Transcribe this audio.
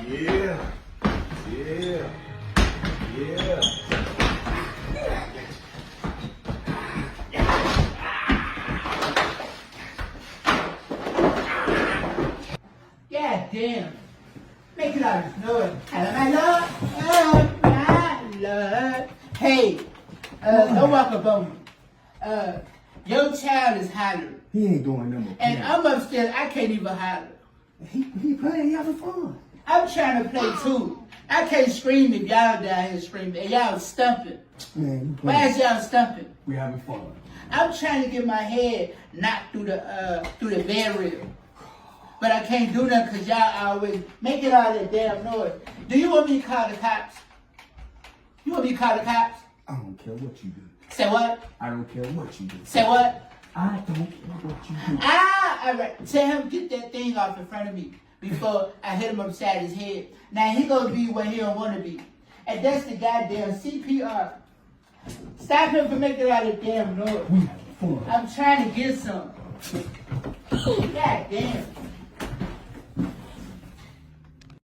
Yeah. Yeah. Yeah. God damn. Make it out of noise. Hello, my lord. Oh, my lord. Hey, don't walk up on me. Your child is hollering. He ain't doing nothing. And I'm upstairs, I can't even holler. He playing, he having fun. I'm trying to play too. I can't scream if y'all down here screaming. And y'all stumping. Man, Why is y'all stumping? we having fun. I'm trying to get my head knocked through the barrier. But I can't do that because y'all always making all that damn noise. Do you want me to call the cops? You want me to call the cops? I don't care what you do. Say what? I don't care what you do. Say what? I don't care what you do. All right. Tell him get that thing off in front of me before I hit him upside his head. Now he gonna be where he don't want to be. And that's the goddamn CPR. Stop him from making all that damn noise. We having fun. I'm trying to get some. God damn.